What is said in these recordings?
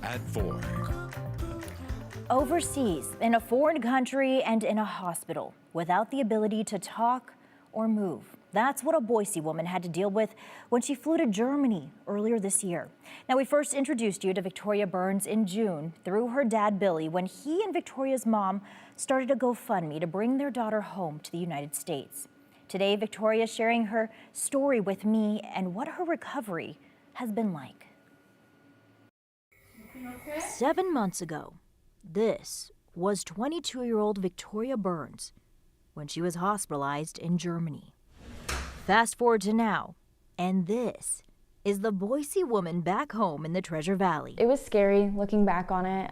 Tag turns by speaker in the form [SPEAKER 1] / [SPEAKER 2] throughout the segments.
[SPEAKER 1] at 4.
[SPEAKER 2] Overseas, in a foreign country and in a hospital, without the ability to talk or move. That's what a Boise woman had to deal with when she flew to Germany earlier this year. Now, we first introduced you to Victoria Burns in June through her dad, Billy, when he and Victoria's mom started a GoFundMe to bring their daughter home to the United States. Today, Victoria is sharing her story with me and what her recovery has been like. 7 months ago, this was 22-year-old Victoria Burns when she was hospitalized in Germany. Fast forward to now, and this is the Boise woman back home in the Treasure Valley.
[SPEAKER 3] It was scary looking back on it.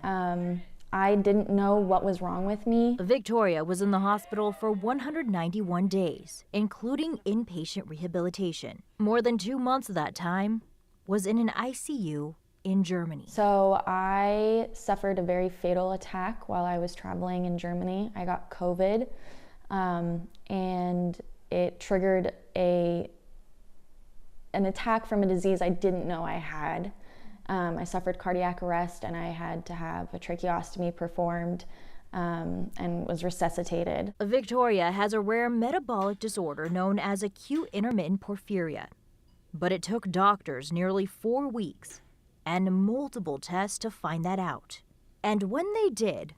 [SPEAKER 3] I didn't know what was wrong with me.
[SPEAKER 2] Victoria was in the hospital for 191 days, including inpatient rehabilitation. More than 2 months of that time was in an ICU in Germany.
[SPEAKER 3] So I suffered a very fatal attack while I was traveling in Germany. I got COVID, and it triggered an attack from a disease I didn't know I had. I suffered cardiac arrest and I had to have a tracheostomy performed and was resuscitated.
[SPEAKER 2] Victoria has a rare metabolic disorder known as acute intermittent porphyria. But it took doctors nearly 4 weeks and multiple tests to find that out. And when they did,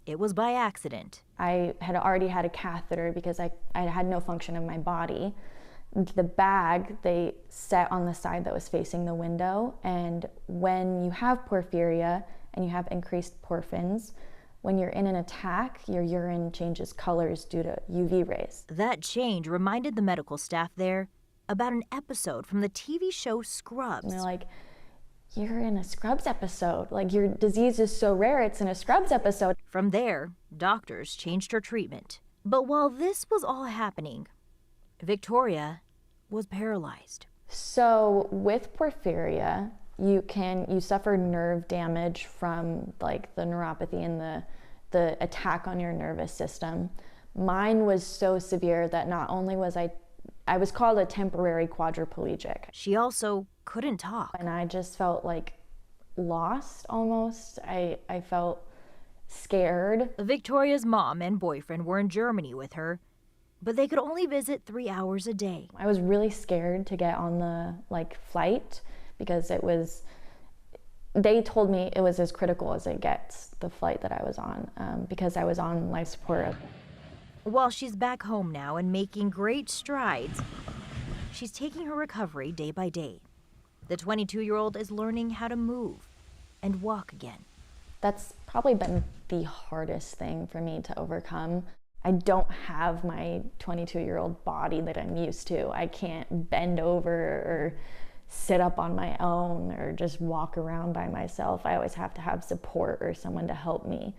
[SPEAKER 2] it was by accident.
[SPEAKER 3] I had already had a catheter because I had no function of my body. The bag they set on the side that was facing the window, and when you have porphyria and you have increased porphins, when you're in an attack, your urine changes colors due to UV rays.
[SPEAKER 2] That change reminded the medical staff there about an episode from the TV show Scrubs.
[SPEAKER 3] And they're like, "You're in a Scrubs episode. Like, your disease is so rare, it's in a Scrubs episode."
[SPEAKER 2] From there, doctors changed her treatment. But while this was all happening, Victoria was paralyzed.
[SPEAKER 3] So with porphyria, you suffer nerve damage from like the neuropathy and the attack on your nervous system. Mine was so severe that not only was I was called a temporary quadriplegic.
[SPEAKER 2] She also couldn't talk.
[SPEAKER 3] And I just felt like lost almost. I felt scared.
[SPEAKER 2] Victoria's mom and boyfriend were in Germany with her, but they could only visit 3 hours a day.
[SPEAKER 3] I was really scared to get on the flight because they told me it was as critical as it gets, the flight that I was on, because I was on life support.
[SPEAKER 2] While she's back home now and making great strides, she's taking her recovery day by day. The 22-year-old is learning how to move and walk again.
[SPEAKER 3] That's probably been the hardest thing for me to overcome. I don't have my 22-year-old body that I'm used to. I can't bend over or sit up on my own or just walk around by myself. I always have to have support or someone to help me.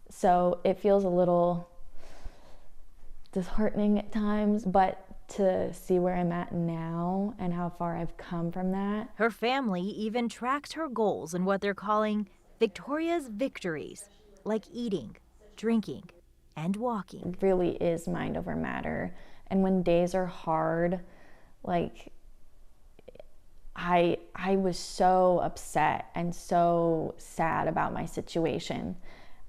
[SPEAKER 3] So it feels a little disheartening at times, but to see where I'm at now and how far I've come from that.
[SPEAKER 2] Her family even tracks her goals in what they're calling Victoria's victories, like eating, drinking, and walking.
[SPEAKER 3] It really is mind over matter. And when days are hard, like I was so upset and so sad about my situation.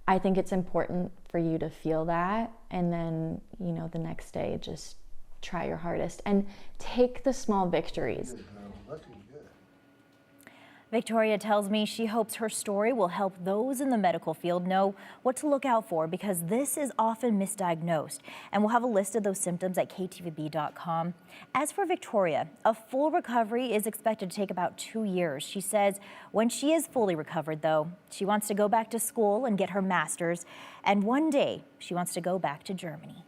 [SPEAKER 3] I think it's important for you to feel that, and then, the next day just try your hardest and take the small victories.
[SPEAKER 2] Victoria tells me she hopes her story will help those in the medical field know what to look out for, because this is often misdiagnosed. And we'll have a list of those symptoms at ktvb.com. As for Victoria, a full recovery is expected to take about 2 years. She says when she is fully recovered, though, she wants to go back to school and get her master's. And one day she wants to go back to Germany.